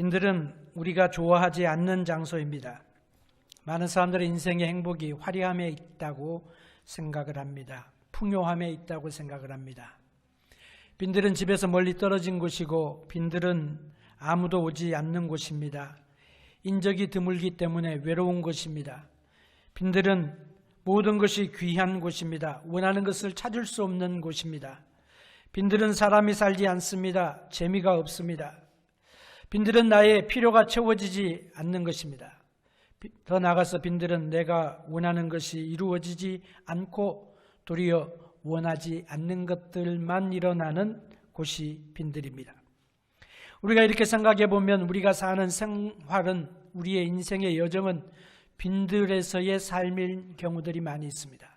빈들은 우리가 좋아하지 않는 장소입니다. 많은 사람들의 인생의 행복이 화려함에 있다고 생각을 합니다. 풍요함에 있다고 생각을 합니다. 빈들은 집에서 멀리 떨어진 곳이고 빈들은 아무도 오지 않는 곳입니다. 인적이 드물기 때문에 외로운 곳입니다. 빈들은 모든 것이 귀한 곳입니다. 원하는 것을 찾을 수 없는 곳입니다. 빈들은 사람이 살지 않습니다. 재미가 없습니다. 빈들은 나의 필요가 채워지지 않는 것입니다. 더 나아가서 빈들은 내가 원하는 것이 이루어지지 않고 도리어 원하지 않는 것들만 일어나는 곳이 빈들입니다. 우리가 이렇게 생각해 보면 우리가 사는 생활은, 우리의 인생의 여정은 빈들에서의 삶일 경우들이 많이 있습니다.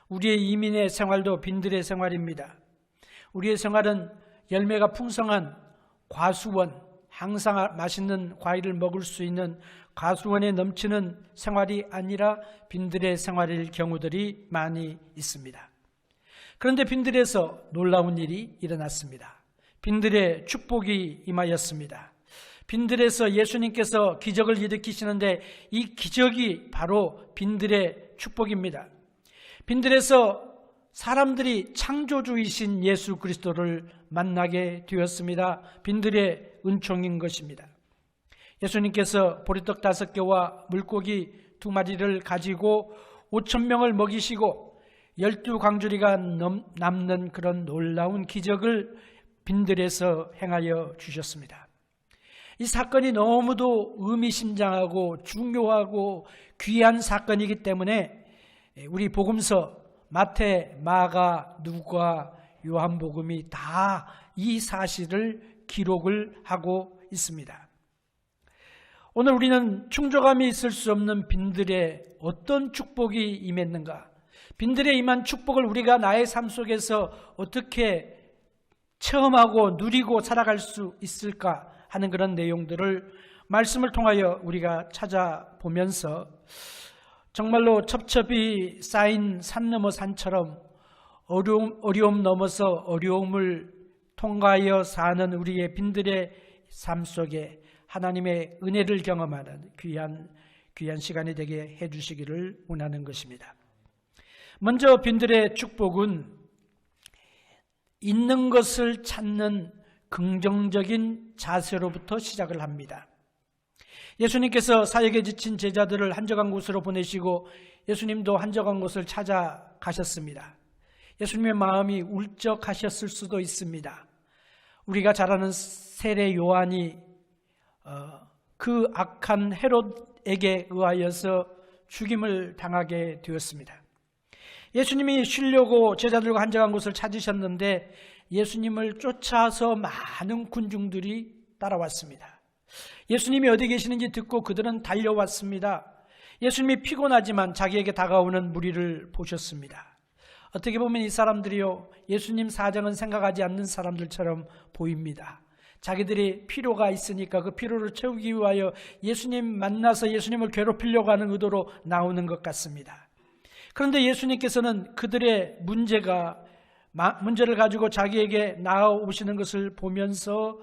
우리의 이민의 생활도 빈들의 생활입니다. 우리의 생활은 열매가 풍성한 과수원, 항상 맛있는 과일을 먹을 수 있는 과수원에 넘치는 생활이 아니라 빈들의 생활일 경우들이 많이 있습니다. 그런데 빈들에서 놀라운 일이 일어났습니다. 빈들의 축복이 임하였습니다. 빈들에서 예수님께서 기적을 일으키시는데 이 기적이 바로 빈들의 축복입니다. 빈들에서 사람들이 창조주이신 예수 그리스도를 만나게 되었습니다. 빈들의 은총인 것입니다. 예수님께서 보리떡 5개와 물고기 2마리를 가지고 5,000명을 먹이시고 12광주리가 남는 그런 놀라운 기적을 빈들에서 행하여 주셨습니다. 이 사건이 너무도 의미심장하고 중요하고 귀한 사건이기 때문에 우리 복음서 마태, 마가, 누가, 요한복음이 다 이 사실을 기록을 하고 있습니다. 오늘 우리는 충족함이 있을 수 없는 빈들에 어떤 축복이 임했는가, 빈들에 임한 축복을 우리가 나의 삶 속에서 어떻게 체험하고 누리고 살아갈 수 있을까 하는 그런 내용들을 말씀을 통하여 우리가 찾아보면서 정말로 첩첩이 쌓인 산 넘어 산처럼 어려움 넘어서 어려움을 통과하여 사는 우리의 빈들의 삶 속에 하나님의 은혜를 경험하는 귀한 시간이 되게 해주시기를 원하는 것입니다. 먼저 빈들의 축복은 있는 것을 찾는 긍정적인 자세로부터 시작을 합니다. 예수님께서 사역에 지친 제자들을 한적한 곳으로 보내시고 예수님도 한적한 곳을 찾아가셨습니다. 예수님의 마음이 울적하셨을 수도 있습니다. 우리가 잘 아는 세례 요한이 그 악한 헤롯에게 의하여서 죽임을 당하게 되었습니다. 예수님이 쉬려고 제자들과 한적한 곳을 찾으셨는데 예수님을 쫓아서 많은 군중들이 따라왔습니다. 예수님이 어디 계시는지 듣고 그들은 달려왔습니다. 예수님이 피곤하지만 자기에게 다가오는 무리를 보셨습니다. 어떻게 보면 이 사람들이요, 예수님 사정은 생각하지 않는 사람들처럼 보입니다. 자기들이 필요가 있으니까 그 필요를 채우기 위하여 예수님 만나서 예수님을 괴롭히려고 하는 의도로 나오는 것 같습니다. 그런데 예수님께서는 그들의 문제를 가지고 자기에게 나아오시는 것을 보면서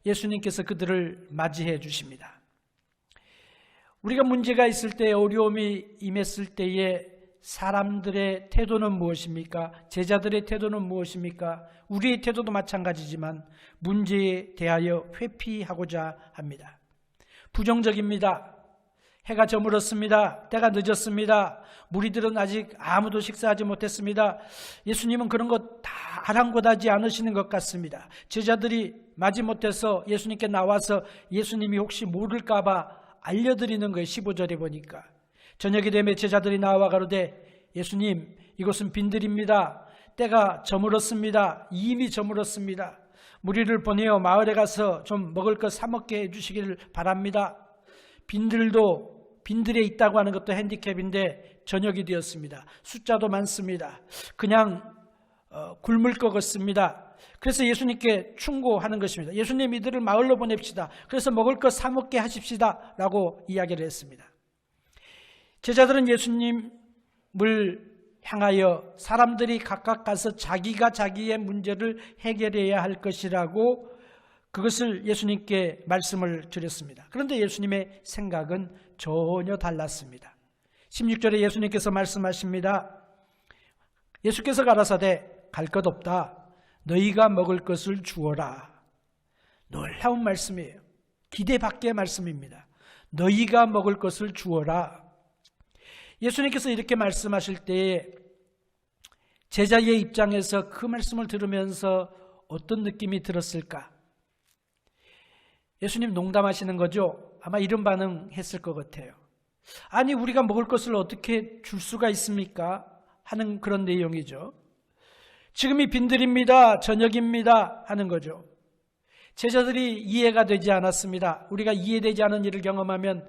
예수님께서 그들을 맞이해 주십니다. 우리가 문제가 있을 때, 어려움이 임했을 때에 사람들의 태도는 무엇입니까? 제자들의 태도는 무엇입니까? 우리의 태도도 마찬가지지만 문제에 대하여 회피하고자 합니다. 부정적입니다. 해가 저물었습니다. 때가 늦었습니다. 무리들은 아직 아무도 식사하지 못했습니다. 예수님은 그런 것 다 아랑곳하지 않으시는 것 같습니다. 제자들이 마지 못해서 예수님께 나와서 예수님이 혹시 모를까 봐 알려드리는 거예요. 15절에 보니까 저녁이 되면 제자들이 나와 가로되 예수님, 이곳은 빈들입니다. 때가 저물었습니다. 이미 저물었습니다. 무리를 보내어 마을에 가서 좀 먹을 것 사 먹게 해주시기를 바랍니다. 빈들에 있다고 하는 것도 핸디캡인데 저녁이 되었습니다. 숫자도 많습니다. 그냥 굶을 것 같습니다. 그래서 예수님께 충고하는 것입니다. 예수님, 이들을 마을로 보냅시다. 그래서 먹을 것 사 먹게 하십시다 라고 이야기를 했습니다. 제자들은 예수님을 향하여 사람들이 각각 가서 자기가 자기의 문제를 해결해야 할 것이라고 그것을 예수님께 말씀을 드렸습니다. 그런데 예수님의 생각은 전혀 달랐습니다. 16절에 예수님께서 말씀하십니다. 예수께서 가라사대 갈 것 없다. 너희가 먹을 것을 주어라. 놀라운 말씀이에요. 기대 밖의 말씀입니다. 너희가 먹을 것을 주어라. 예수님께서 이렇게 말씀하실 때에 제자의 입장에서 그 말씀을 들으면서 어떤 느낌이 들었을까? 예수님 농담하시는 거죠? 아마 이런 반응했을 것 같아요. 아니, 우리가 먹을 것을 어떻게 줄 수가 있습니까? 하는 그런 내용이죠. 지금이 빈들입니다. 저녁입니다. 하는 거죠. 제자들이 이해가 되지 않았습니다. 우리가 이해되지 않은 일을 경험하면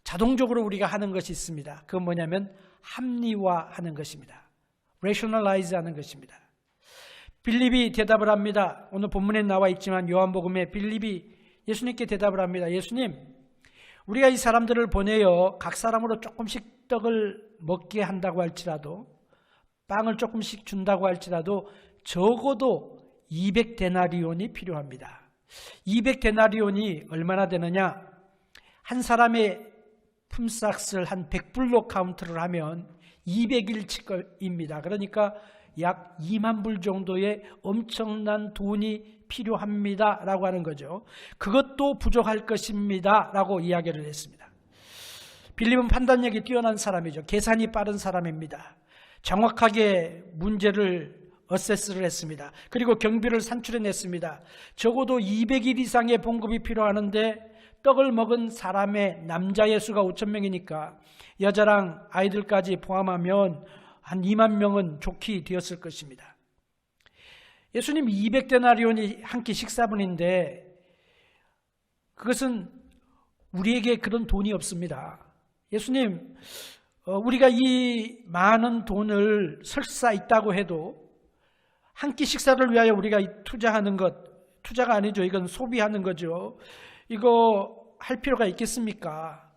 자동적으로 우리가 하는 것이 있습니다. 그건 뭐냐면 합리화하는 것입니다. rationalize 하는 것입니다. 빌립이 대답을 합니다. 오늘 본문에 나와 있지만 요한복음에 빌립이 예수님께 대답을 합니다. 예수님, 우리가 이 사람들을 보내어 각 사람으로 조금씩 떡을 먹게 한다고 할지라도, 빵을 조금씩 준다고 할지라도 적어도 200데나리온이 필요합니다. 200데나리온이 얼마나 되느냐? 한 사람의 품삯을 한 100불로 카운트를 하면 200일치입니다. 그러니까 약 2만 불 정도의 엄청난 돈이 필요합니다 라고 하는 거죠. 그것도 부족할 것입니다 라고 이야기를 했습니다. 빌립은 판단력이 뛰어난 사람이죠. 계산이 빠른 사람입니다. 정확하게 문제를 어세스를 했습니다. 그리고 경비를 산출해냈습니다. 적어도 200일 이상의 봉급이 필요하는데 떡을 먹은 사람의 남자의 수가 5,000명이니까 여자랑 아이들까지 포함하면 한 2만 명은 좋게 되었을 것입니다. 예수님 200데나리온이 한 끼 식사분인데 그것은 우리에게 그런 돈이 없습니다. 예수님, 우리가 이 많은 돈을 설사 있다고 해도 한 끼 식사를 위하여 우리가 투자하는 것, 투자가 아니죠. 이건 소비하는 거죠. 이거 할 필요가 있겠습니까?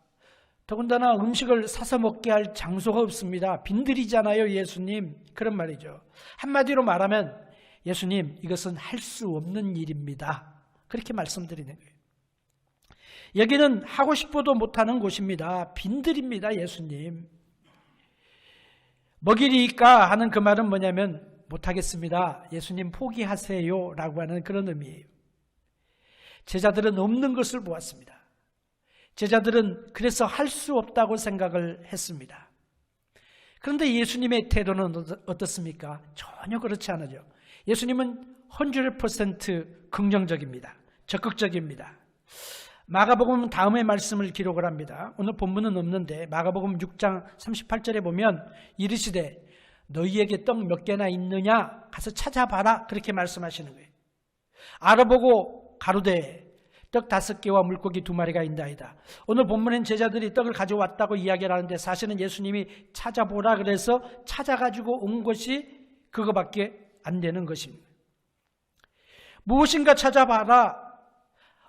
더군다나 음식을 사서 먹게 할 장소가 없습니다. 빈들이잖아요, 예수님. 그런 말이죠. 한마디로 말하면 예수님, 이것은 할 수 없는 일입니다. 그렇게 말씀드리는 거예요. 여기는 하고 싶어도 못하는 곳입니다. 빈들입니다, 예수님. 먹이리까 하는 그 말은 뭐냐면 못하겠습니다. 예수님 포기하세요 라고 하는 그런 의미예요. 제자들은 없는 것을 보았습니다. 제자들은 그래서 할 수 없다고 생각을 했습니다. 그런데 예수님의 태도는 어떻습니까? 전혀 그렇지 않으죠. 예수님은 100% 긍정적입니다. 적극적입니다. 마가복음 다음의 말씀을 기록을 합니다. 오늘 본문은 없는데 마가복음 6장 38절에 보면 이르시되 너희에게 떡 몇 개나 있느냐 가서 찾아봐라 그렇게 말씀하시는 거예요. 알아보고 가로되 떡 5개와 물고기 2마리가 있나이다. 오늘 본문엔 제자들이 떡을 가져왔다고 이야기를 하는데 사실은 예수님이 찾아보라 그래서 찾아가지고 온 것이 그거밖에 안 되는 것입니다. 무엇인가 찾아봐라.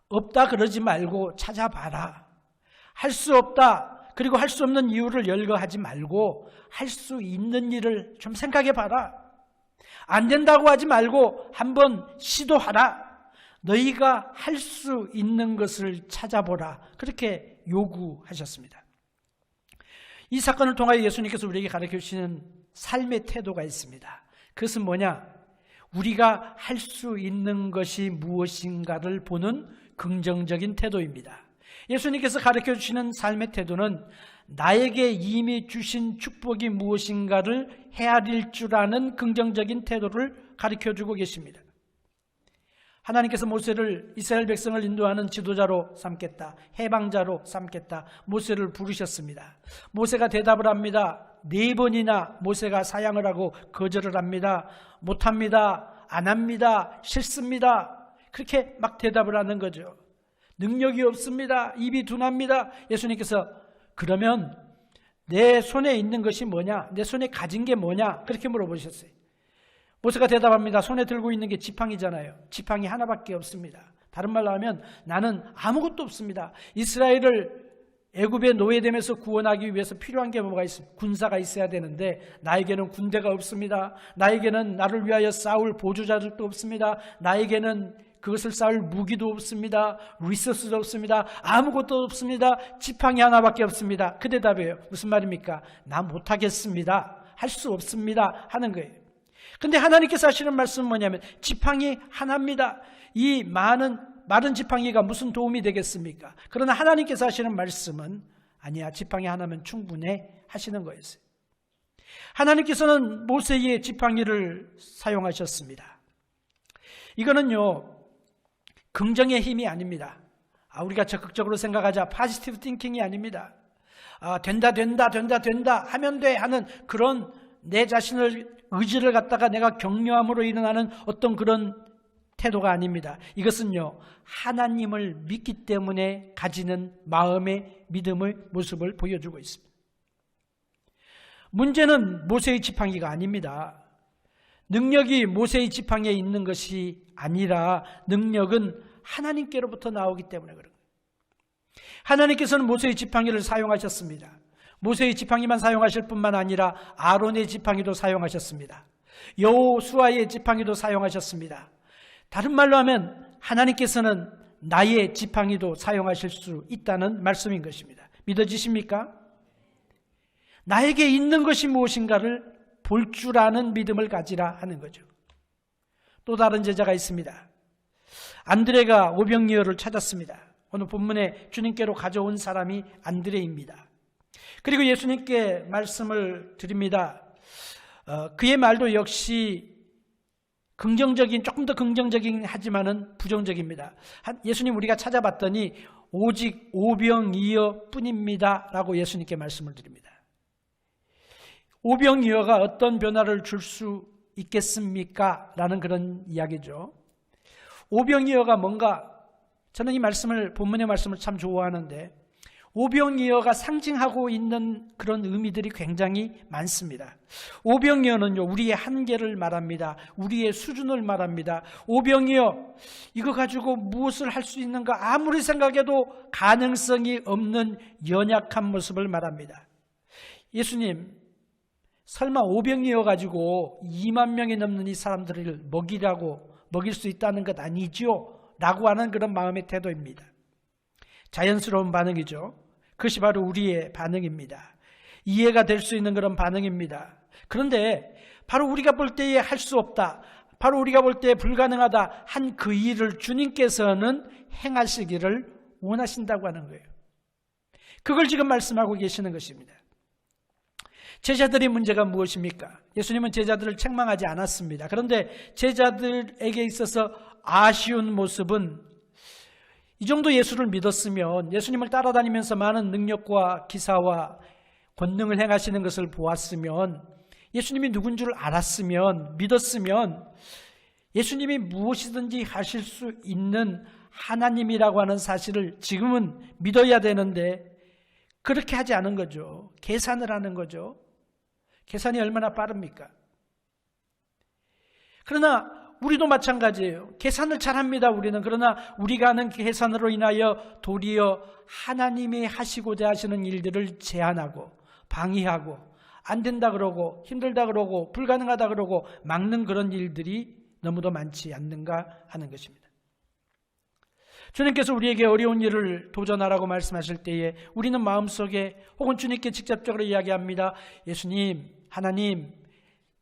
없다 그러지 말고 찾아봐라. 할 수 없다. 그리고 할 수 없는 이유를 열거하지 말고 할 수 있는 일을 좀 생각해 봐라. 안 된다고 하지 말고 한번 시도하라. 너희가 할 수 있는 것을 찾아보라. 그렇게 요구하셨습니다. 이 사건을 통하여 예수님께서 우리에게 가르쳐 주시는 삶의 태도가 있습니다. 그것은 뭐냐? 우리가 할 수 있는 것이 무엇인가를 보는 긍정적인 태도입니다. 예수님께서 가르쳐 주시는 삶의 태도는 나에게 이미 주신 축복이 무엇인가를 헤아릴 줄 아는 긍정적인 태도를 가르쳐 주고 계십니다. 하나님께서 모세를 이스라엘 백성을 인도하는 지도자로 삼겠다. 해방자로 삼겠다. 모세를 부르셨습니다. 모세가 대답을 합니다. 4번이나 모세가 사양을 하고 거절을 합니다. 못합니다. 안 합니다. 싫습니다. 그렇게 막 대답을 하는 거죠. 능력이 없습니다. 입이 둔합니다. 예수님께서 그러면 내 손에 있는 것이 뭐냐? 내 손에 가진 게 뭐냐? 그렇게 물어보셨어요. 모세가 대답합니다. 손에 들고 있는 게 지팡이잖아요. 지팡이 하나밖에 없습니다. 다른 말로 하면 나는 아무것도 없습니다. 이스라엘을 애굽의 노예됨에서 구원하기 위해서 필요한 게 뭐가 있습니까? 군사가 있어야 되는데 나에게는 군대가 없습니다. 나에게는 나를 위하여 싸울 보조자들도 없습니다. 나에게는 그것을 쌓을 무기도 없습니다. 리소스도 없습니다. 아무것도 없습니다. 지팡이 하나밖에 없습니다. 그 대답이에요. 무슨 말입니까? 나 못하겠습니다. 할 수 없습니다. 하는 거예요. 근데 하나님께서 하시는 말씀은 뭐냐면 지팡이 하나입니다. 이 마른 지팡이가 무슨 도움이 되겠습니까? 그러나 하나님께서 하시는 말씀은 아니야, 지팡이 하나면 충분해 하시는 거였어요. 하나님께서는 모세의 지팡이를 사용하셨습니다. 이거는요, 긍정의 힘이 아닙니다. 우리가 적극적으로 생각하자 포지티브 띵킹이 아닙니다. 된다 하면 돼 하는 그런 내 자신을 의지를 갖다가 내가 격려함으로 일어나는 어떤 그런 태도가 아닙니다. 이것은요, 하나님을 믿기 때문에 가지는 마음의 믿음의 모습을 보여주고 있습니다. 문제는 모세의 지팡이가 아닙니다. 능력이 모세의 지팡이에 있는 것이 아니라 능력은 하나님께로부터 나오기 때문에 그런 거예요. 하나님께서는 모세의 지팡이를 사용하셨습니다. 모세의 지팡이만 사용하실 뿐만 아니라 아론의 지팡이도 사용하셨습니다. 여호수아의 지팡이도 사용하셨습니다. 다른 말로 하면 하나님께서는 나의 지팡이도 사용하실 수 있다는 말씀인 것입니다. 믿어지십니까? 나에게 있는 것이 무엇인가를 볼 줄 아는 믿음을 가지라 하는 거죠. 또 다른 제자가 있습니다. 안드레가 오병이어를 찾았습니다. 오늘 본문에 주님께로 가져온 사람이 안드레입니다. 그리고 예수님께 말씀을 드립니다. 그의 말도 역시 조금 더 긍정적이긴 하지만은 부정적입니다. 예수님 우리가 찾아봤더니 오직 오병이어 뿐입니다 라고 예수님께 말씀을 드립니다. 오병이어가 어떤 변화를 줄 수 있겠습니까? 라는 그런 이야기죠. 오병이어가 뭔가, 저는 이 본문의 말씀을 참 좋아하는데 오병이어가 상징하고 있는 그런 의미들이 굉장히 많습니다. 오병이어는요, 우리의 한계를 말합니다. 우리의 수준을 말합니다. 오병이어, 이거 가지고 무엇을 할 수 있는가 아무리 생각해도 가능성이 없는 연약한 모습을 말합니다. 예수님, 설마 오병이어 가지고 2만 명이 넘는 이 사람들을 먹일 수 있다는 것 아니죠? 라고 하는 그런 마음의 태도입니다. 자연스러운 반응이죠. 그것이 바로 우리의 반응입니다. 이해가 될 수 있는 그런 반응입니다. 그런데 바로 우리가 볼 때에 할 수 없다, 바로 우리가 볼 때에 불가능하다 한 그 일을 주님께서는 행하시기를 원하신다고 하는 거예요. 그걸 지금 말씀하고 계시는 것입니다. 제자들의 문제가 무엇입니까? 예수님은 제자들을 책망하지 않았습니다. 그런데 제자들에게 있어서 아쉬운 모습은 이 정도 예수를 믿었으면, 예수님을 따라다니면서 많은 능력과 기사와 권능을 행하시는 것을 보았으면, 예수님이 누군 줄 알았으면, 믿었으면 예수님이 무엇이든지 하실 수 있는 하나님이라고 하는 사실을 지금은 믿어야 되는데 그렇게 하지 않은 거죠. 계산을 하는 거죠. 계산이 얼마나 빠릅니까? 그러나 우리도 마찬가지예요. 계산을 잘합니다, 우리는. 그러나 우리가 하는 계산으로 인하여 도리어 하나님이 하시고자 하시는 일들을 제한하고 방해하고 안 된다 그러고 힘들다 그러고 불가능하다 그러고 막는 그런 일들이 너무도 많지 않는가 하는 것입니다. 주님께서 우리에게 어려운 일을 도전하라고 말씀하실 때에 우리는 마음속에 혹은 주님께 직접적으로 이야기합니다. 예수님, 하나님,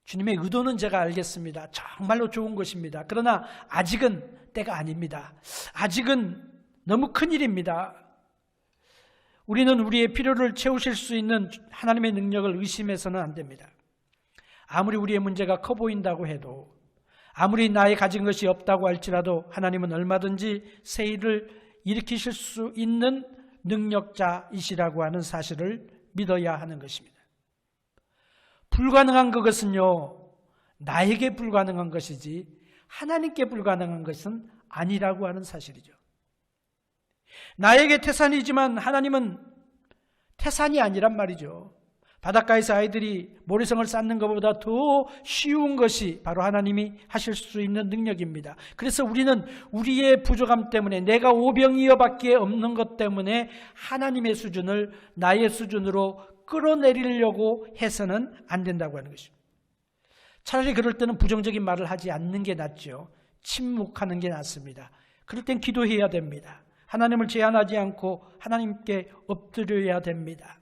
주님의 의도는 제가 알겠습니다. 정말로 좋은 것입니다. 그러나 아직은 때가 아닙니다. 아직은 너무 큰일입니다. 우리는 우리의 필요를 채우실 수 있는 하나님의 능력을 의심해서는 안 됩니다. 아무리 우리의 문제가 커 보인다고 해도, 아무리 나의 가진 것이 없다고 할지라도 하나님은 얼마든지 새 일을 일으키실 수 있는 능력자이시라고 하는 사실을 믿어야 하는 것입니다. 불가능한 그것은요, 나에게 불가능한 것이지 하나님께 불가능한 것은 아니라고 하는 사실이죠. 나에게 태산이지만 하나님은 태산이 아니란 말이죠. 바닷가에서 아이들이 모래성을 쌓는 것보다 더 쉬운 것이 바로 하나님이 하실 수 있는 능력입니다. 그래서 우리는 우리의 부족함 때문에, 내가 오병이어밖에 없는 것 때문에 하나님의 수준을 나의 수준으로 끌어내리려고 해서는 안 된다고 하는 것입니다. 차라리 그럴 때는 부정적인 말을 하지 않는 게 낫죠. 침묵하는 게 낫습니다. 그럴 땐 기도해야 됩니다. 하나님을 제한하지 않고 하나님께 엎드려야 됩니다.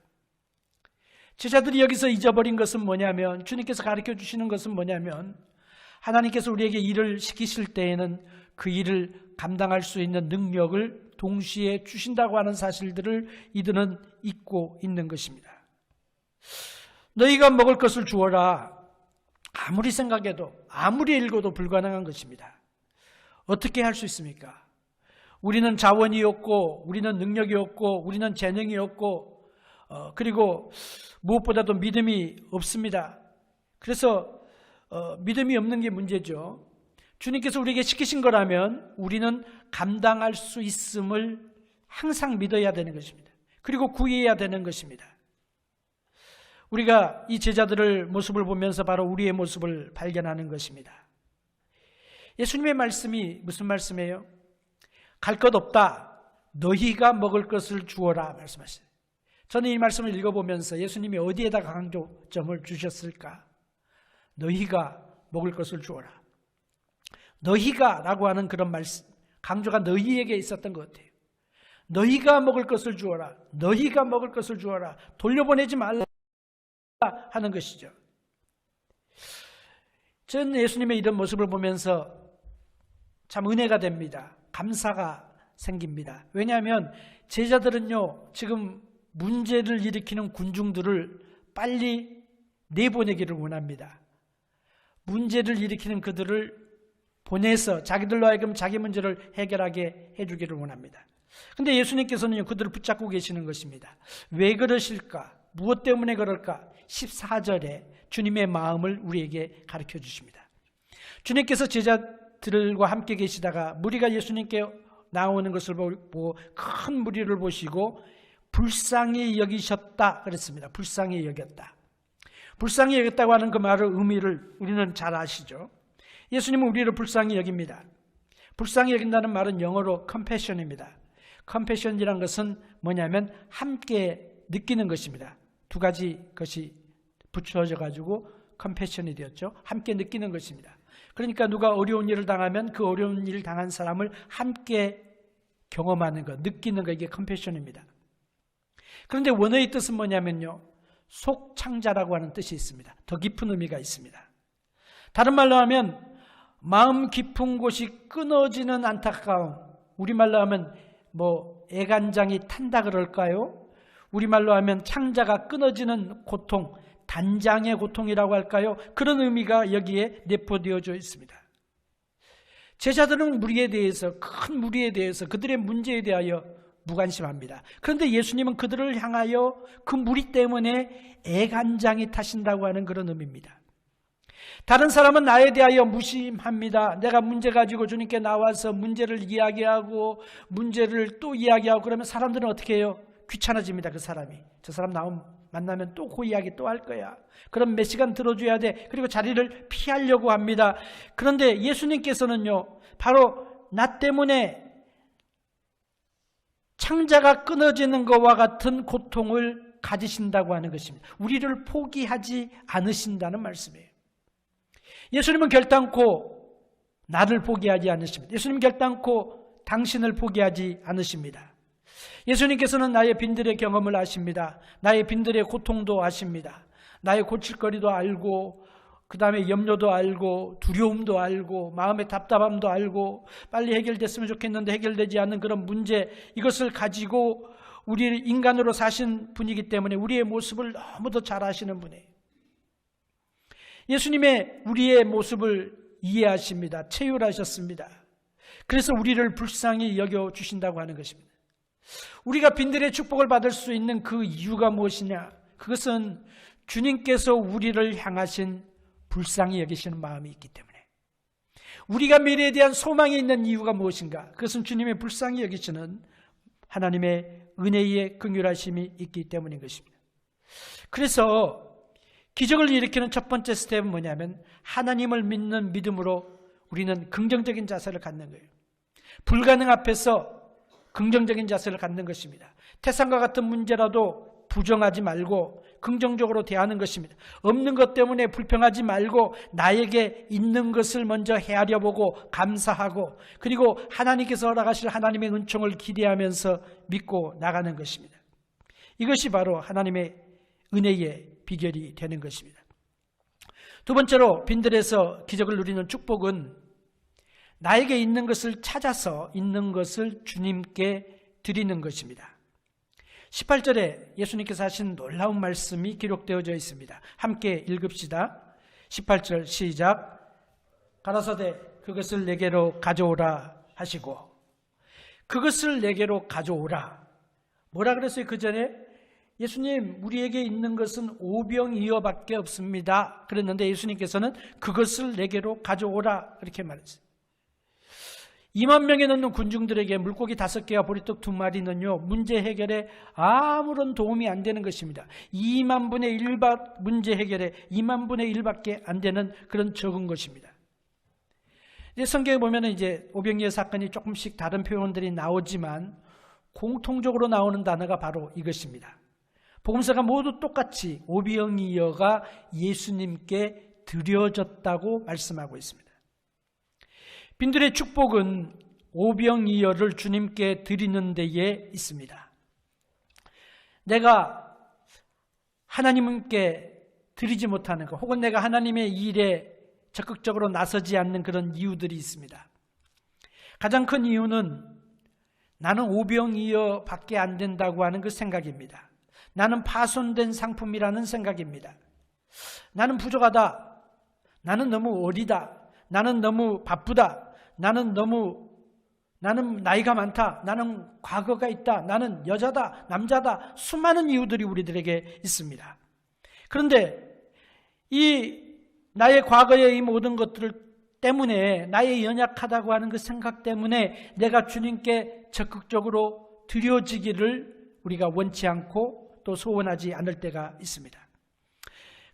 제자들이 여기서 잊어버린 것은 뭐냐면, 주님께서 가르쳐 주시는 것은 뭐냐면, 하나님께서 우리에게 일을 시키실 때에는 그 일을 감당할 수 있는 능력을 동시에 주신다고 하는 사실들을 이들은 잊고 있는 것입니다. 너희가 먹을 것을 주어라. 아무리 생각해도, 아무리 읽어도 불가능한 것입니다. 어떻게 할 수 있습니까? 우리는 자원이 없고, 우리는 능력이 없고, 우리는 재능이 없고, 그리고 무엇보다도 믿음이 없습니다. 그래서 믿음이 없는 게 문제죠. 주님께서 우리에게 시키신 거라면 우리는 감당할 수 있음을 항상 믿어야 되는 것입니다. 그리고 구해야 되는 것입니다. 우리가 이 제자들의 모습을 보면서 바로 우리의 모습을 발견하는 것입니다. 예수님의 말씀이 무슨 말씀이에요? 갈 것 없다. 너희가 먹을 것을 주어라 말씀하셨어요. 저는 이 말씀을 읽어보면서 예수님이 어디에다 강조점을 주셨을까? 너희가 먹을 것을 주어라. 너희가 라고 하는 그런 말씀, 강조가 너희에게 있었던 것 같아요. 너희가 먹을 것을 주어라. 너희가 먹을 것을 주어라. 돌려보내지 말라 하는 것이죠. 전 예수님의 이런 모습을 보면서 참 은혜가 됩니다. 감사가 생깁니다. 왜냐하면 제자들은요, 지금 문제를 일으키는 군중들을 빨리 내보내기를 원합니다. 문제를 일으키는 그들을 보내서 자기들로 하여금 자기 문제를 해결하게 해주기를 원합니다. 그런데 예수님께서는 그들을 붙잡고 계시는 것입니다. 왜 그러실까? 무엇 때문에 그럴까? 14절에 주님의 마음을 우리에게 가르쳐 주십니다. 주님께서 제자들과 함께 계시다가 무리가 예수님께 나오는 것을 보고 큰 무리를 보시고 불쌍히 여기셨다 그랬습니다. 불쌍히 여겼다. 불쌍히 여겼다고 하는 그 말의 의미를 우리는 잘 아시죠? 예수님은 우리를 불쌍히 여깁니다. 불쌍히 여긴다는 말은 영어로 compassion입니다. compassion이란 것은 뭐냐면 함께 느끼는 것입니다. 두 가지 것이 붙여져 가지고 compassion이 되었죠. 함께 느끼는 것입니다. 그러니까 누가 어려운 일을 당하면 그 어려운 일을 당한 사람을 함께 경험하는 것, 느끼는 것, 이게 compassion입니다. 그런데 원어의 뜻은 뭐냐면요, 속창자라고 하는 뜻이 있습니다. 더 깊은 의미가 있습니다. 다른 말로 하면 마음 깊은 곳이 끊어지는 안타까움, 우리말로 하면 애간장이 탄다 그럴까요? 우리말로 하면 창자가 끊어지는 고통, 단장의 고통이라고 할까요? 그런 의미가 여기에 내포되어져 있습니다. 제자들은 무리에 대해서, 큰 무리에 대해서, 그들의 문제에 대하여 무관심합니다. 그런데 예수님은 그들을 향하여 그 무리 때문에 애간장이 타신다고 하는 그런 의미입니다. 다른 사람은 나에 대하여 무심합니다. 내가 문제 가지고 주님께 나와서 문제를 이야기하고 문제를 또 이야기하고 그러면 사람들은 어떻게 해요? 귀찮아집니다. 그 사람이. 저 사람 만나면 또 그 이야기 또 할 거야. 그럼 몇 시간 들어줘야 돼. 그리고 자리를 피하려고 합니다. 그런데 예수님께서는요, 바로 나 때문에 창자가 끊어지는 것과 같은 고통을 가지신다고 하는 것입니다. 우리를 포기하지 않으신다는 말씀이에요. 예수님은 결단코 나를 포기하지 않으십니다. 예수님은 결단코 당신을 포기하지 않으십니다. 예수님께서는 나의 빈들의 경험을 아십니다. 나의 빈들의 고통도 아십니다. 나의 고칠거리도 알고, 그 다음에 염려도 알고, 두려움도 알고, 마음의 답답함도 알고, 빨리 해결됐으면 좋겠는데 해결되지 않는 그런 문제, 이것을 가지고 우리 인간으로 사신 분이기 때문에 우리의 모습을 너무도 잘 아시는 분이에요. 예수님의 우리의 모습을 이해하십니다. 체휼하셨습니다. 그래서 우리를 불쌍히 여겨주신다고 하는 것입니다. 우리가 빈들의 축복을 받을 수 있는 그 이유가 무엇이냐? 그것은 주님께서 우리를 향하신 불쌍히 여기시는 마음이 있기 때문에. 우리가 미래에 대한 소망이 있는 이유가 무엇인가? 그것은 주님의 불쌍히 여기시는 하나님의 은혜의 긍휼하심이 있기 때문인 것입니다. 그래서 기적을 일으키는 첫 번째 스텝은 뭐냐면 하나님을 믿는 믿음으로 우리는 긍정적인 자세를 갖는 거예요. 불가능 앞에서 긍정적인 자세를 갖는 것입니다. 태산과 같은 문제라도 부정하지 말고 긍정적으로 대하는 것입니다. 없는 것 때문에 불평하지 말고 나에게 있는 것을 먼저 헤아려 보고 감사하고, 그리고 하나님께서 허락하실 하나님의 은총을 기대하면서 믿고 나가는 것입니다. 이것이 바로 하나님의 은혜의 비결이 되는 것입니다. 두 번째로 빈들에서 기적을 누리는 축복은 나에게 있는 것을 찾아서 있는 것을 주님께 드리는 것입니다. 18절에 예수님께서 하신 놀라운 말씀이 기록되어져 있습니다. 함께 읽읍시다. 18절 시작. 가라사대 그것을 내게로 가져오라 하시고, 그것을 내게로 가져오라. 뭐라 그랬어요? 그 전에 예수님, 우리에게 있는 것은 오병이어밖에 없습니다. 그랬는데 예수님께서는 그것을 내게로 가져오라 이렇게 말했어요. 2만 명에 넘는 군중들에게 물고기 5개와 보리떡 2마리는요 문제 해결에 아무런 도움이 안 되는 것입니다. 2만 분의 1 문제 해결에 2만 분의 1밖에 안 되는 그런 적은 것입니다. 이제 성경에 보면은 이제 오병이어 사건이 조금씩 다른 표현들이 나오지만 공통적으로 나오는 단어가 바로 이것입니다. 복음서가 모두 똑같이 오병이어가 예수님께 드려졌다고 말씀하고 있습니다. 빈들의 축복은 오병이어를 주님께 드리는 데에 있습니다. 내가 하나님께 드리지 못하는 것, 혹은 내가 하나님의 일에 적극적으로 나서지 않는 그런 이유들이 있습니다. 가장 큰 이유는 나는 오병이어 밖에 안 된다고 하는 그 생각입니다. 나는 파손된 상품이라는 생각입니다. 나는 부족하다. 나는 너무 어리다. 나는 너무 바쁘다. 나는 나이가 많다. 나는 과거가 있다. 나는 여자다. 남자다. 수많은 이유들이 우리들에게 있습니다. 그런데 이 나의 과거의 이 모든 것들 때문에, 나의 연약하다고 하는 그 생각 때문에 내가 주님께 적극적으로 드려지기를 우리가 원치 않고 또 소원하지 않을 때가 있습니다.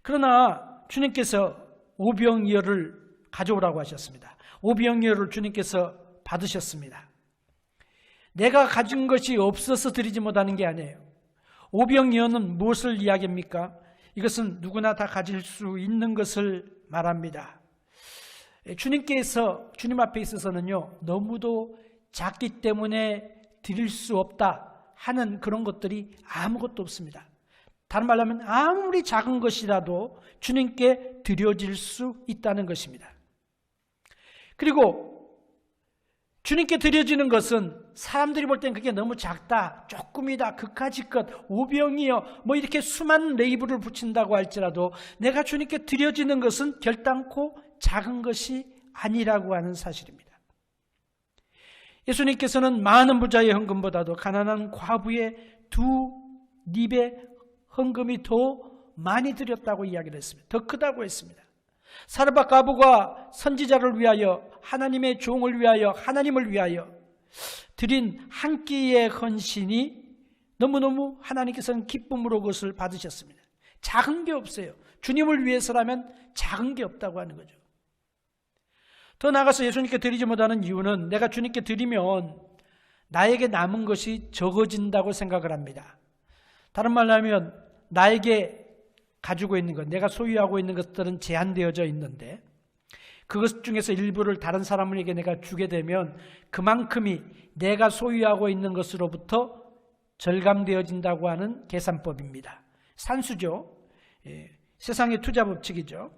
그러나 주님께서 오병이어를 가져오라고 하셨습니다. 오병이어를 주님께서 받으셨습니다. 내가 가진 것이 없어서 드리지 못하는 게 아니에요. 오병이어는 무엇을 이야기합니까? 이것은 누구나 다 가질 수 있는 것을 말합니다. 주님 앞에 있어서는요, 너무도 작기 때문에 드릴 수 없다 하는 그런 것들이 아무것도 없습니다. 다른 말로 하면 아무리 작은 것이라도 주님께 드려질 수 있다는 것입니다. 그리고 주님께 드려지는 것은 사람들이 볼 땐 그게 너무 작다, 조금이다, 그까짓 것, 오병이어 뭐 이렇게 수많은 레이블을 붙인다고 할지라도 내가 주님께 드려지는 것은 결단코 작은 것이 아니라고 하는 사실입니다. 예수님께서는 많은 부자의 헌금보다도 가난한 과부의 2입의 헌금이 더 많이 드렸다고 이야기를 했습니다. 더 크다고 했습니다. 사르밧 과부가 선지자를 위하여, 하나님의 종을 위하여, 하나님을 위하여 드린 한 끼의 헌신이 너무너무 하나님께서는 기쁨으로 그것을 받으셨습니다. 작은 게 없어요. 주님을 위해서라면 작은 게 없다고 하는 거죠. 더 나아가서 예수님께 드리지 못하는 이유는 내가 주님께 드리면 나에게 남은 것이 적어진다고 생각을 합니다. 다른 말로 하면 나에게 가지고 있는 것, 내가 소유하고 있는 것들은 제한되어져 있는데 그것 중에서 일부를 다른 사람에게 내가 주게 되면 그만큼이 내가 소유하고 있는 것으로부터 절감되어진다고 하는 계산법입니다. 산수죠. 세상의 투자 법칙이죠.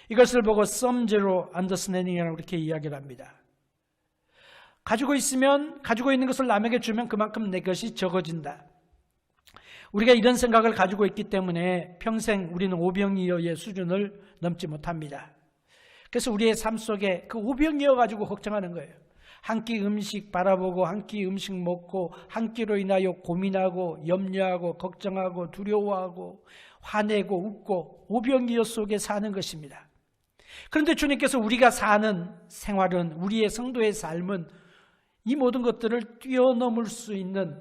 이것을 보고 sum zero understanding이라고 이렇게 이야기를 합니다. 가지고 있으면, 가지고 있는 것을 남에게 주면 그만큼 내 것이 적어진다. 우리가 이런 생각을 가지고 있기 때문에 평생 우리는 오병이어의 수준을 넘지 못합니다. 그래서 우리의 삶 속에 그 오병이어 가지고 걱정하는 거예요. 한 끼 음식 바라보고, 한 끼 음식 먹고, 한 끼로 인하여 고민하고, 염려하고, 걱정하고, 두려워하고, 화내고, 웃고, 오병이어 속에 사는 것입니다. 그런데 주님께서 우리가 사는 생활은, 우리의 성도의 삶은 이 모든 것들을 뛰어넘을 수 있는,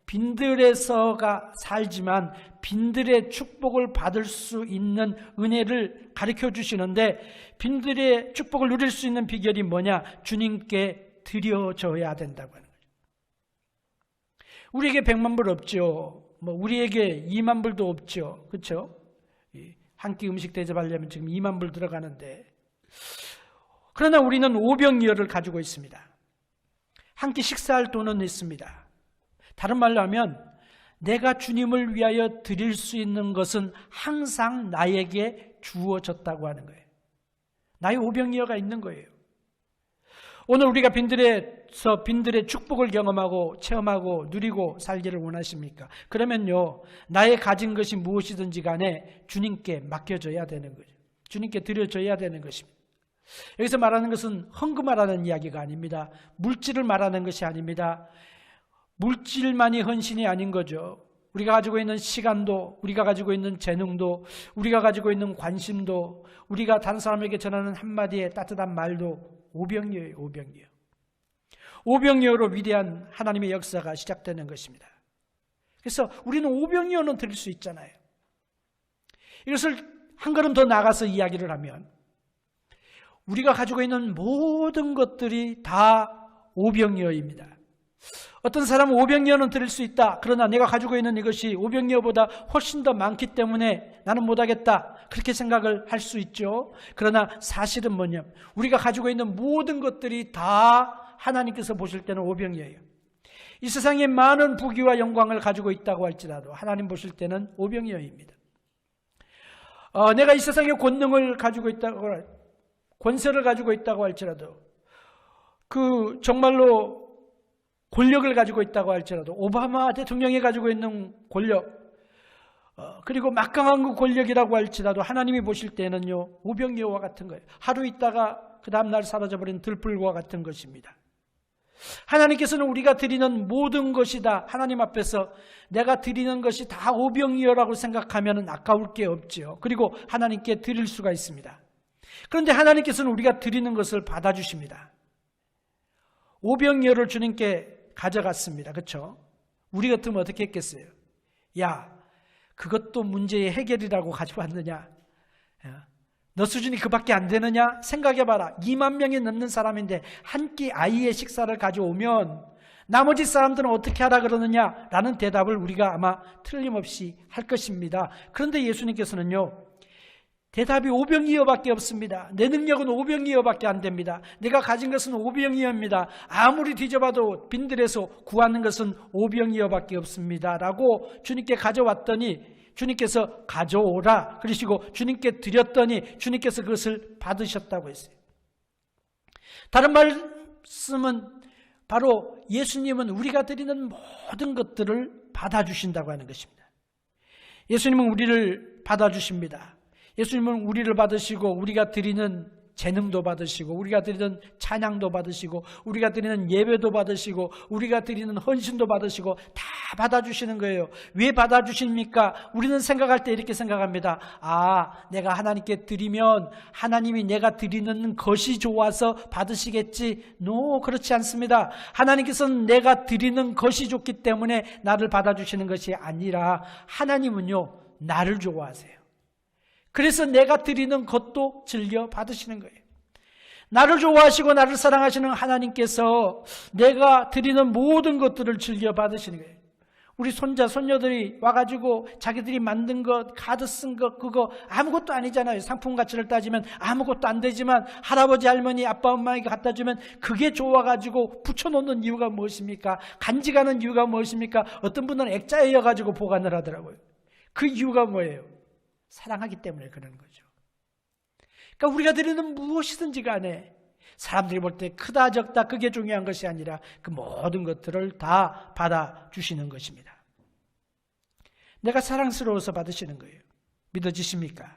빈들에서가 살지만 빈들의 축복을 받을 수 있는 은혜를 가르쳐 주시는데, 빈들의 축복을 누릴 수 있는 비결이 뭐냐? 주님께 드려져야 된다고 하는 거죠. 우리에게 100만 불 없죠. 우리에게 2만 불도 없죠. 그렇죠? 한 끼 음식 대접하려면 지금 2만 불 들어가는데, 그러나 우리는 오병이어를 가지고 있습니다. 한 끼 식사할 돈은 있습니다. 다른 말로 하면 내가 주님을 위하여 드릴 수 있는 것은 항상 나에게 주어졌다고 하는 거예요. 나의 오병이어가 있는 거예요. 오늘 우리가 빈들에서 빈들의 축복을 경험하고 체험하고 누리고 살기를 원하십니까? 그러면요, 나의 가진 것이 무엇이든지 간에 주님께 맡겨줘야 되는 거죠. 주님께 드려줘야 되는 것입니다. 여기서 말하는 것은 헌금하라는 이야기가 아닙니다. 물질을 말하는 것이 아닙니다. 물질만이 헌신이 아닌 거죠. 우리가 가지고 있는 시간도, 우리가 가지고 있는 재능도, 우리가 가지고 있는 관심도, 우리가 다른 사람에게 전하는 한마디의 따뜻한 말도 오병이어예요. 오병이어. 오병이어로 위대한 하나님의 역사가 시작되는 것입니다. 그래서 우리는 오병이어는 드릴 수 있잖아요. 이것을 한 걸음 더 나가서 이야기를 하면 우리가 가지고 있는 모든 것들이 다 오병이어입니다. 어떤 사람은 오병이어는 드릴 수 있다. 그러나 내가 가지고 있는 이것이 오병이어보다 훨씬 더 많기 때문에 나는 못하겠다. 그렇게 생각을 할 수 있죠. 그러나 사실은 뭐냐면 우리가 가지고 있는 모든 것들이 다 하나님께서 보실 때는 오병이어예요. 이 세상에 많은 부귀와 영광을 가지고 있다고 할지라도 하나님 보실 때는 오병이어입니다. 내가 이 세상에 권능을 가지고 있다고, 권세를 가지고 있다고 할지라도, 정말로 권력을 가지고 있다고 할지라도, 오바마 대통령이 가지고 있는 권력, 그리고 막강한 그 권력이라고 할지라도 하나님이 보실 때는요, 오병이어와 같은 거예요. 하루 있다가 그 다음날 사라져버린 들불과 같은 것입니다. 하나님께서는 우리가 드리는 모든 것이 다 하나님 앞에서 내가 드리는 것이 다 오병이어라고 생각하면 아까울 게 없지요. 그리고 하나님께 드릴 수가 있습니다. 그런데 하나님께서는 우리가 드리는 것을 받아주십니다. 오병이어를 주님께 가져갔습니다. 그렇죠? 우리 같으면 어떻게 했겠어요? 야, 그것도 문제의 해결이라고 가져왔느냐? 너 수준이 그밖에 안 되느냐? 생각해봐라. 2만 명이 넘는 사람인데 한 끼 아이의 식사를 가져오면 나머지 사람들은 어떻게 하라 그러느냐? 라는 대답을 우리가 아마 틀림없이 할 것입니다. 그런데 예수님께서는요, 대답이 오병이어밖에 없습니다. 내 능력은 오병이어밖에 안 됩니다. 내가 가진 것은 오병이어입니다. 아무리 뒤져봐도 빈들에서 구하는 것은 오병이어밖에 없습니다. 라고 주님께 가져왔더니 주님께서 가져오라 그러시고 주님께 드렸더니 주님께서 그것을 받으셨다고 했어요. 다른 말씀은 바로 예수님은 우리가 드리는 모든 것들을 받아주신다고 하는 것입니다. 예수님은 우리를 받아주십니다. 예수님은 우리를 받으시고 우리가 드리는 재능도 받으시고 우리가 드리는 찬양도 받으시고 우리가 드리는 예배도 받으시고 우리가 드리는 헌신도 받으시고 다 받아주시는 거예요. 왜 받아주십니까? 우리는 생각할 때 이렇게 생각합니다. 내가 하나님께 드리면 하나님이 내가 드리는 것이 좋아서 받으시겠지. 그렇지 않습니다. 하나님께서는 내가 드리는 것이 좋기 때문에 나를 받아주시는 것이 아니라 하나님은요, 나를 좋아하세요. 그래서 내가 드리는 것도 즐겨 받으시는 거예요. 나를 좋아하시고 나를 사랑하시는 하나님께서 내가 드리는 모든 것들을 즐겨 받으시는 거예요. 우리 손자, 손녀들이 와가지고 자기들이 만든 것, 카드 쓴 것, 그거 아무것도 아니잖아요. 상품 가치를 따지면 아무것도 안 되지만 할아버지, 할머니, 아빠, 엄마에게 갖다 주면 그게 좋아가지고 붙여놓는 이유가 무엇입니까? 간직하는 이유가 무엇입니까? 어떤 분은 액자이어가지고 보관을 하더라고요. 그 이유가 뭐예요? 사랑하기 때문에 그러는 거죠. 그러니까 우리가 드리는 무엇이든지 간에 사람들이 볼 때 크다 적다 그게 중요한 것이 아니라 그 모든 것들을 다 받아주시는 것입니다. 내가 사랑스러워서 받으시는 거예요. 믿어지십니까?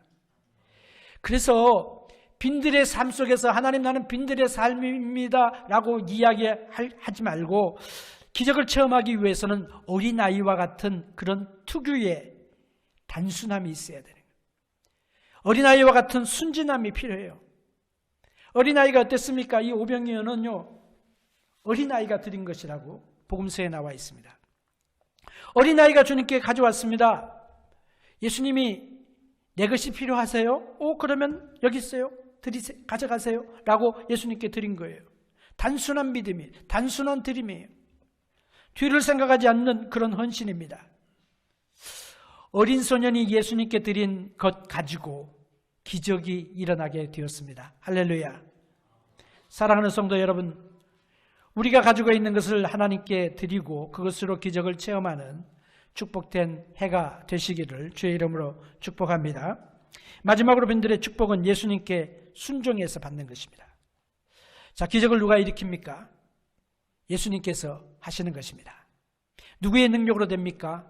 그래서 빈들의 삶 속에서 하나님 나는 빈들의 삶입니다 라고 이야기하지 말고 기적을 체험하기 위해서는 어린아이와 같은 그런 특유의 단순함이 있어야 되는 거예요. 어린아이와 같은 순진함이 필요해요. 어린아이가 어땠습니까? 이 오병이어는요, 어린아이가 드린 것이라고 복음서에 나와 있습니다. 어린아이가 주님께 가져왔습니다. 예수님이 내 것이 필요하세요? 그러면 여기 있어요. 드리세요. 가져가세요. 라고 예수님께 드린 거예요. 단순한 믿음이에요. 단순한 드림이에요. 뒤를 생각하지 않는 그런 헌신입니다. 어린 소년이 예수님께 드린 것 가지고 기적이 일어나게 되었습니다. 할렐루야. 사랑하는 성도 여러분, 우리가 가지고 있는 것을 하나님께 드리고 그것으로 기적을 체험하는 축복된 해가 되시기를 주의 이름으로 축복합니다. 마지막으로 빈들의 축복은 예수님께 순종해서 받는 것입니다. 자, 기적을 누가 일으킵니까? 예수님께서 하시는 것입니다. 누구의 능력으로 됩니까?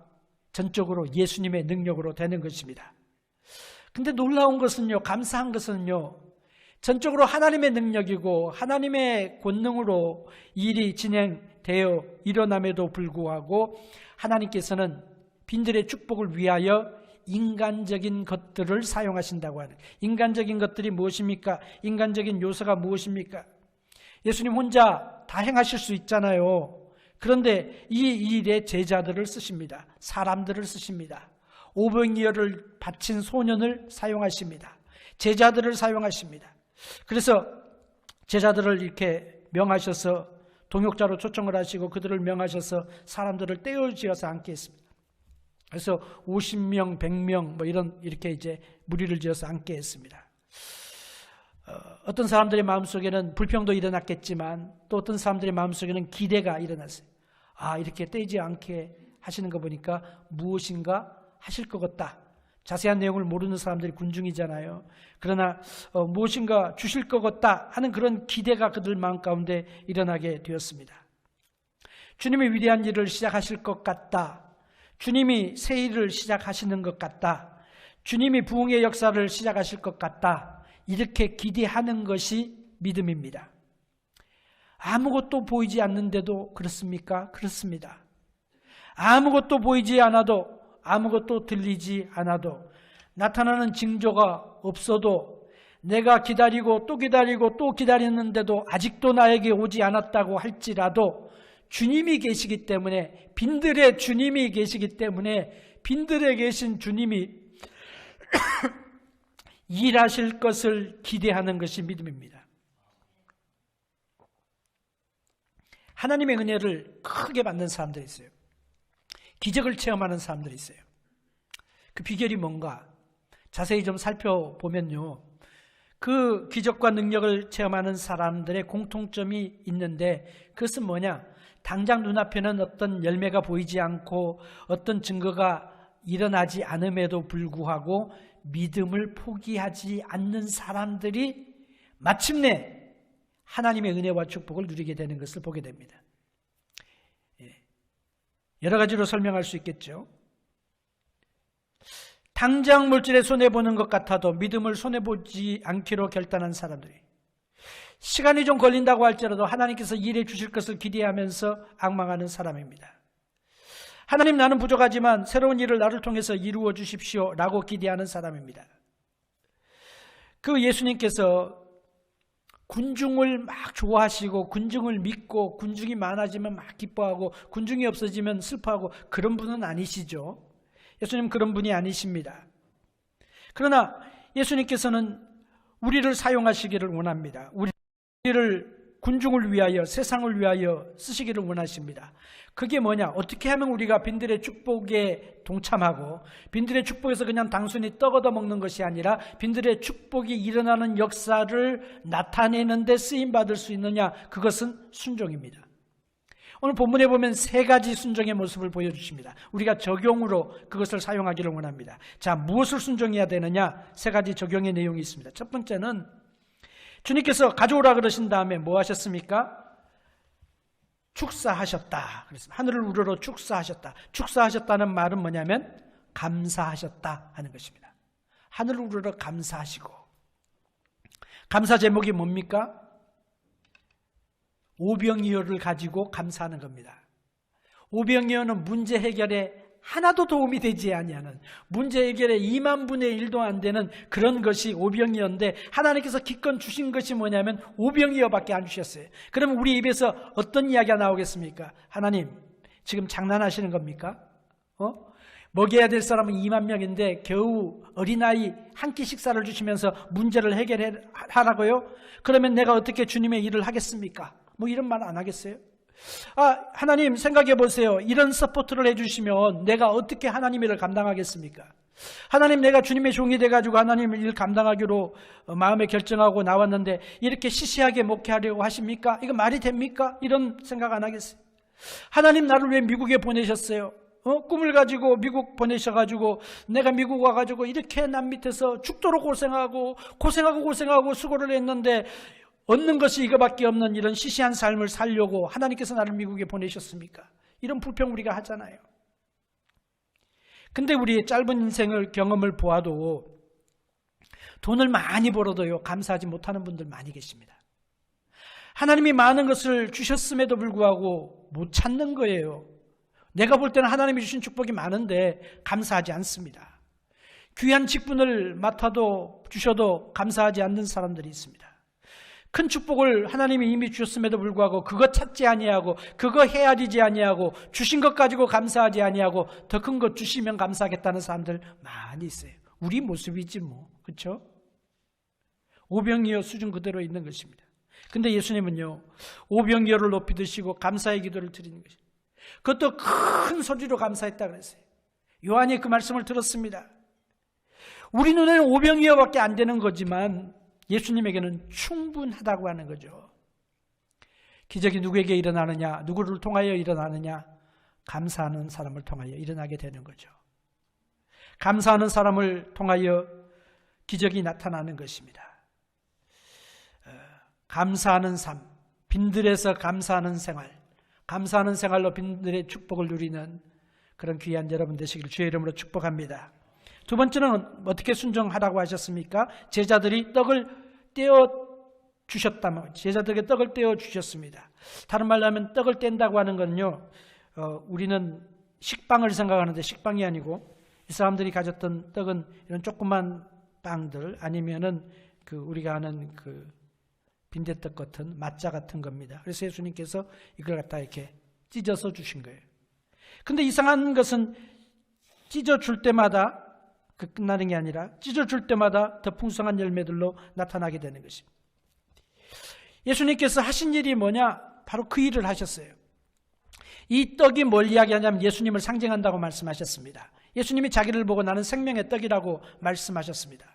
전적으로 예수님의 능력으로 되는 것입니다. 근데 놀라운 것은요, 감사한 것은요, 전적으로 하나님의 능력이고 하나님의 권능으로 일이 진행되어 일어남에도 불구하고 하나님께서는 빈들의 축복을 위하여 인간적인 것들을 사용하신다고 하는, 인간적인 것들이 무엇입니까? 인간적인 요소가 무엇입니까? 예수님 혼자 다 행하실 수 있잖아요. 그런데 이 일에 제자들을 쓰십니다. 사람들을 쓰십니다. 오병이어를 바친 소년을 사용하십니다. 제자들을 사용하십니다. 그래서 제자들을 이렇게 명하셔서 동역자로 초청을 하시고 그들을 명하셔서 사람들을 떼어지어서 앉게 했습니다. 그래서 50명, 100명 뭐 이렇게 이제 무리를 지어서 앉게 했습니다. 어떤 사람들의 마음속에는 불평도 일어났겠지만 또 어떤 사람들의 마음속에는 기대가 일어났어요. 아, 이렇게 떼지 않게 하시는 거 보니까 무엇인가 하실 것 같다. 자세한 내용을 모르는 사람들이 군중이잖아요. 그러나 무엇인가 주실 것 같다 하는 그런 기대가 그들 마음 가운데 일어나게 되었습니다. 주님이 위대한 일을 시작하실 것 같다. 주님이 새 일을 시작하시는 것 같다. 주님이 부흥의 역사를 시작하실 것 같다. 이렇게 기대하는 것이 믿음입니다. 아무것도 보이지 않는데도 그렇습니까? 그렇습니다. 아무것도 보이지 않아도, 아무것도 들리지 않아도, 나타나는 징조가 없어도, 내가 기다리고 또 기다리고 또 기다리는데도 아직도 나에게 오지 않았다고 할지라도 주님이 계시기 때문에, 빈들에 주님이 계시기 때문에 빈들에 계신 주님이 일하실 것을 기대하는 것이 믿음입니다. 하나님의 은혜를 크게 받는 사람들이 있어요. 기적을 체험하는 사람들이 있어요. 그 비결이 뭔가 자세히 좀 살펴보면요, 그 기적과 능력을 체험하는 사람들의 공통점이 있는데 그것은 뭐냐? 당장 눈앞에는 어떤 열매가 보이지 않고 어떤 증거가 일어나지 않음에도 불구하고 믿음을 포기하지 않는 사람들이 마침내 하나님의 은혜와 축복을 누리게 되는 것을 보게 됩니다. 여러 가지로 설명할 수 있겠죠. 당장 물질에 손해보는 것 같아도 믿음을 손해보지 않기로 결단한 사람들이, 시간이 좀 걸린다고 할지라도 하나님께서 일해 주실 것을 기대하면서 앙망하는 사람입니다. 하나님, 나는 부족하지만 새로운 일을 나를 통해서 이루어 주십시오 라고 기대하는 사람입니다. 그 예수님께서 군중을 막 좋아하시고 군중을 믿고 군중이 많아지면 막 기뻐하고 군중이 없어지면 슬퍼하고 그런 분은 아니시죠. 예수님 그런 분이 아니십니다. 그러나 예수님께서는 우리를 사용하시기를 원합니다. 우리를 군중을 위하여, 세상을 위하여 쓰시기를 원하십니다. 그게 뭐냐? 어떻게 하면 우리가 빈들의 축복에 동참하고 빈들의 축복에서 그냥 단순히 떡 얻어 먹는 것이 아니라 빈들의 축복이 일어나는 역사를 나타내는 데 쓰임받을 수 있느냐? 그것은 순종입니다. 오늘 본문에 보면 세 가지 순종의 모습을 보여주십니다. 우리가 적용으로 그것을 사용하기를 원합니다. 자, 무엇을 순종해야 되느냐? 세 가지 적용의 내용이 있습니다. 첫 번째는 주님께서 가져오라 그러신 다음에 뭐 하셨습니까? 축사하셨다. 그랬습니다. 하늘을 우러러 축사하셨다. 축사하셨다는 말은 뭐냐면 감사하셨다 하는 것입니다. 하늘을 우러러 감사하시고, 감사 제목이 뭡니까? 오병이어를 가지고 감사하는 겁니다. 오병이어는 문제 해결에 하나도 도움이 되지 아니하는, 문제 해결에 2만 분의 1도 안 되는 그런 것이 오병이어인데 하나님께서 기껏 주신 것이 뭐냐면 오병이어밖에 안 주셨어요. 그러면 우리 입에서 어떤 이야기가 나오겠습니까? 하나님, 지금 장난하시는 겁니까? 먹여야 될 사람은 2만 명인데 겨우 어린아이 한 끼 식사를 주시면서 문제를 해결하라고요? 그러면 내가 어떻게 주님의 일을 하겠습니까? 뭐 이런 말 안 하겠어요? 하나님 생각해 보세요. 이런 서포트를 해주시면 내가 어떻게 하나님의 일을 감당하겠습니까? 하나님, 내가 주님의 종이 돼가지고 하나님의 일 감당하기로 마음에 결정하고 나왔는데 이렇게 시시하게 목회하려고 하십니까? 이거 말이 됩니까? 이런 생각 안 하겠어요? 하나님, 나를 왜 미국에 보내셨어요? 꿈을 가지고 미국 보내셔가지고 내가 미국 와가지고 이렇게 남 밑에서 죽도록 고생하고 수고를 했는데 얻는 것이 이거밖에 없는 이런 시시한 삶을 살려고 하나님께서 나를 미국에 보내셨습니까? 이런 불평 우리가 하잖아요. 근데 우리의 짧은 인생을 경험을 보아도 돈을 많이 벌어도요, 감사하지 못하는 분들 많이 계십니다. 하나님이 많은 것을 주셨음에도 불구하고 못 찾는 거예요. 내가 볼 때는 하나님이 주신 축복이 많은데 감사하지 않습니다. 귀한 직분을 맡아도 주셔도 감사하지 않는 사람들이 있습니다. 큰 축복을 하나님이 이미 주셨음에도 불구하고 그거 찾지 아니하고 그거 헤아리지 아니하고 주신 것 가지고 감사하지 아니하고 더 큰 것 주시면 감사하겠다는 사람들 많이 있어요. 우리 모습이지 뭐, 그렇죠? 오병이어 수준 그대로 있는 것입니다. 근데 예수님은요, 오병이어를 높이 드시고 감사의 기도를 드리는 것입니다. 그것도 큰 소리로 감사했다 그랬어요. 요한이 그 말씀을 들었습니다. 우리 눈에는 오병이어밖에 안 되는 거지만 예수님에게는 충분하다고 하는 거죠. 기적이 누구에게 일어나느냐, 누구를 통하여 일어나느냐, 감사하는 사람을 통하여 일어나게 되는 거죠. 감사하는 사람을 통하여 기적이 나타나는 것입니다. 감사하는 삶, 빈들에서 감사하는 생활, 감사하는 생활로 빈들의 축복을 누리는 그런 귀한 여러분 되시기를 주의 이름으로 축복합니다. 두 번째는 어떻게 순종하라고 하셨습니까? 제자들이 떡을 떼어 주셨다면, 제자들에게 떡을 떼어 주셨습니다. 다른 말로 하면 떡을 뗀다고 하는 건요, 우리는 식빵을 생각하는데 식빵이 아니고 이 사람들이 가졌던 떡은 이런 조그만 빵들 아니면은 우리가 아는 빈대떡 같은 맛자 같은 겁니다. 그래서 예수님께서 이걸 갖다 이렇게 찢어서 주신 거예요. 근데 이상한 것은 찢어줄 때마다 끝나는 게 아니라 찢어줄 때마다 더 풍성한 열매들로 나타나게 되는 것입니다. 예수님께서 하신 일이 뭐냐? 바로 그 일을 하셨어요. 이 떡이 뭘 이야기하냐면 예수님을 상징한다고 말씀하셨습니다. 예수님이 자기를 보고 나는 생명의 떡이라고 말씀하셨습니다.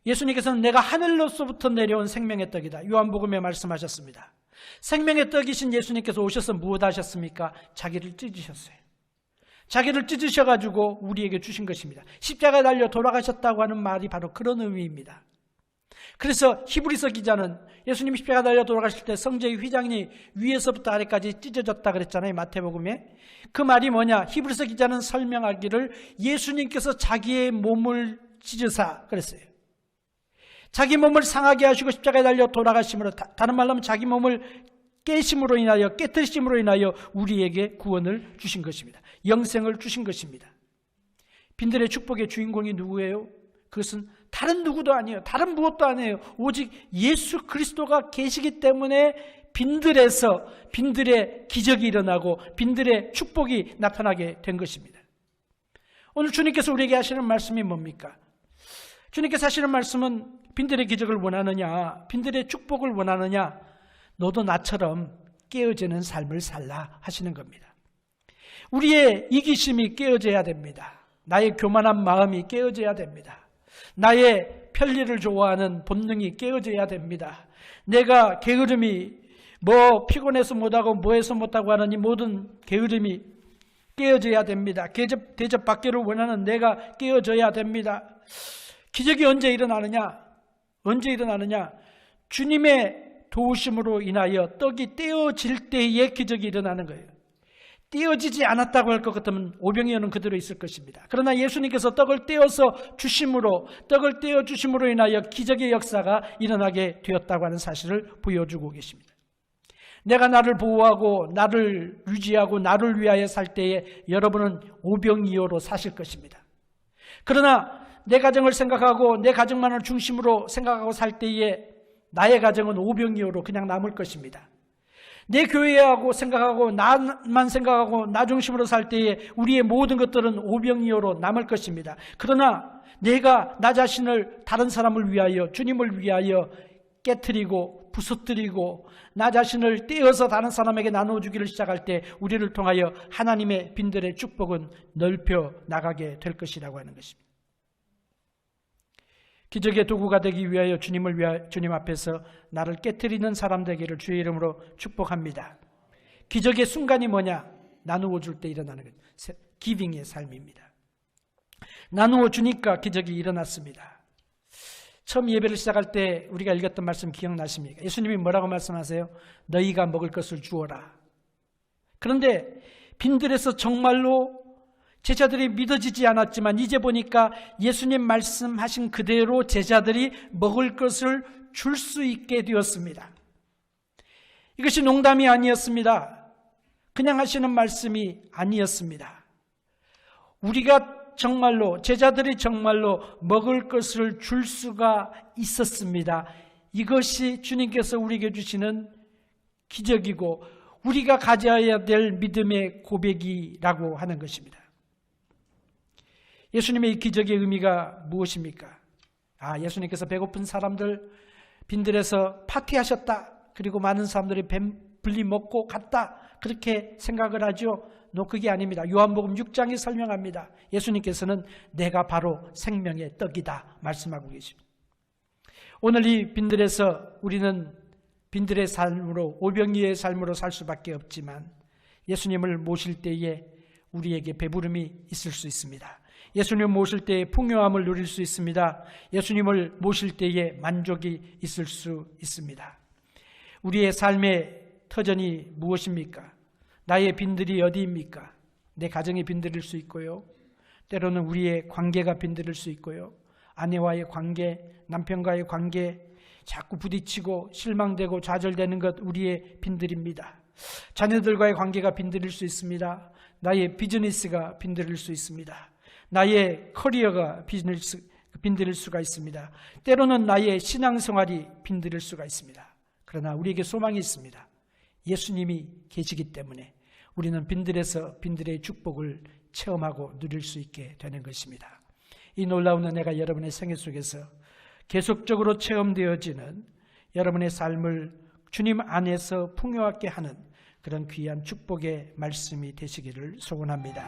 예수님께서는 내가 하늘로서부터 내려온 생명의 떡이다. 요한복음에 말씀하셨습니다. 생명의 떡이신 예수님께서 오셔서 무엇 하셨습니까? 자기를 찢으셨어요. 자기를 찢으셔가지고 우리에게 주신 것입니다. 십자가에 달려 돌아가셨다고 하는 말이 바로 그런 의미입니다. 그래서 히브리서 기자는 예수님 십자가에 달려 돌아가실 때 성제의 휘장이 위에서부터 아래까지 찢어졌다 그랬잖아요. 마태복음에. 그 말이 뭐냐? 히브리서 기자는 설명하기를 예수님께서 자기의 몸을 찢으사 그랬어요. 자기 몸을 상하게 하시고 십자가에 달려 돌아가심으로, 다른 말로 하면 자기 몸을 깨심으로 인하여, 깨뜨리심으로 인하여 우리에게 구원을 주신 것입니다. 영생을 주신 것입니다. 빈들의 축복의 주인공이 누구예요? 그것은 다른 누구도 아니에요. 다른 무엇도 아니에요. 오직 예수 그리스도가 계시기 때문에 빈들에서 빈들의 기적이 일어나고 빈들의 축복이 나타나게 된 것입니다. 오늘 주님께서 우리에게 하시는 말씀이 뭡니까? 주님께서 하시는 말씀은 빈들의 기적을 원하느냐, 빈들의 축복을 원하느냐, 너도 나처럼 깨어지는 삶을 살라 하시는 겁니다. 우리의 이기심이 깨어져야 됩니다. 나의 교만한 마음이 깨어져야 됩니다. 나의 편리를 좋아하는 본능이 깨어져야 됩니다. 내가 게으름이 피곤해서 못하고 뭐해서 못하고 하는 이 모든 게으름이 깨어져야 됩니다. 대접 받기를 원하는 내가 깨어져야 됩니다. 기적이 언제 일어나느냐? 언제 일어나느냐? 주님의 도우심으로 인하여 떡이 떼어질 때에 기적이 일어나는 거예요. 떼어지지 않았다고 할 것 같으면 오병이어는 그대로 있을 것입니다. 그러나 예수님께서 떡을 떼어서 주심으로, 떡을 떼어 주심으로 인하여 기적의 역사가 일어나게 되었다고 하는 사실을 보여주고 계십니다. 내가 나를 보호하고 나를 유지하고 나를 위하여 살 때에 여러분은 오병이어로 사실 것입니다. 그러나 내 가정을 생각하고 내 가정만을 중심으로 생각하고 살 때에 나의 가정은 오병이어로 그냥 남을 것입니다. 내 교회하고 생각하고 나만 생각하고 나 중심으로 살 때에 우리의 모든 것들은 오병이어로 남을 것입니다. 그러나 내가 나 자신을 다른 사람을 위하여, 주님을 위하여 깨트리고 부서뜨리고 나 자신을 떼어서 다른 사람에게 나눠주기를 시작할 때 우리를 통하여 하나님의 빈들의 축복은 넓혀 나가게 될 것이라고 하는 것입니다. 기적의 도구가 되기 위하여 주님 앞에서 나를 깨트리는 사람 되기를 주의 이름으로 축복합니다. 기적의 순간이 뭐냐? 나누어 줄 때 일어나는 것. 기빙의 삶입니다. 나누어 주니까 기적이 일어났습니다. 처음 예배를 시작할 때 우리가 읽었던 말씀 기억나십니까? 예수님이 뭐라고 말씀하세요? 너희가 먹을 것을 주어라. 그런데 빈들에서 정말로 제자들이 믿어지지 않았지만 이제 보니까 예수님 말씀하신 그대로 제자들이 먹을 것을 줄 수 있게 되었습니다. 이것이 농담이 아니었습니다. 그냥 하시는 말씀이 아니었습니다. 우리가 정말로, 제자들이 정말로 먹을 것을 줄 수가 있었습니다. 이것이 주님께서 우리에게 주시는 기적이고 우리가 가져야 될 믿음의 고백이라고 하는 것입니다. 예수님의 이 기적의 의미가 무엇입니까? 예수님께서 배고픈 사람들 빈들에서 파티하셨다. 그리고 많은 사람들이 배불리 먹고 갔다. 그렇게 생각을 하죠. 그게 아닙니다. 요한복음 6장이 설명합니다. 예수님께서는 내가 바로 생명의 떡이다 말씀하고 계십니다. 오늘 이 빈들에서 우리는 빈들의 삶으로, 오병이의 삶으로 살 수밖에 없지만 예수님을 모실 때에 우리에게 배부름이 있을 수 있습니다. 예수님을 모실 때에 풍요함을 누릴 수 있습니다. 예수님을 모실 때에 만족이 있을 수 있습니다. 우리의 삶의 터전이 무엇입니까? 나의 빈들이 어디입니까? 내 가정이 빈들일 수 있고요. 때로는 우리의 관계가 빈들일 수 있고요. 아내와의 관계, 남편과의 관계, 자꾸 부딪히고 실망되고 좌절되는 것 우리의 빈들입니다. 자녀들과의 관계가 빈들일 수 있습니다. 나의 비즈니스가 빈들일 수 있습니다. 나의 커리어가 빈들일 수가 있습니다. 때로는 나의 신앙생활이 빈들일 수가 있습니다. 그러나 우리에게 소망이 있습니다. 예수님이 계시기 때문에 우리는 빈들에서 빈들의 축복을 체험하고 누릴 수 있게 되는 것입니다. 이 놀라운 은혜가 여러분의 생애 속에서 계속적으로 체험되어지는 여러분의 삶을 주님 안에서 풍요하게 하는 그런 귀한 축복의 말씀이 되시기를 소원합니다.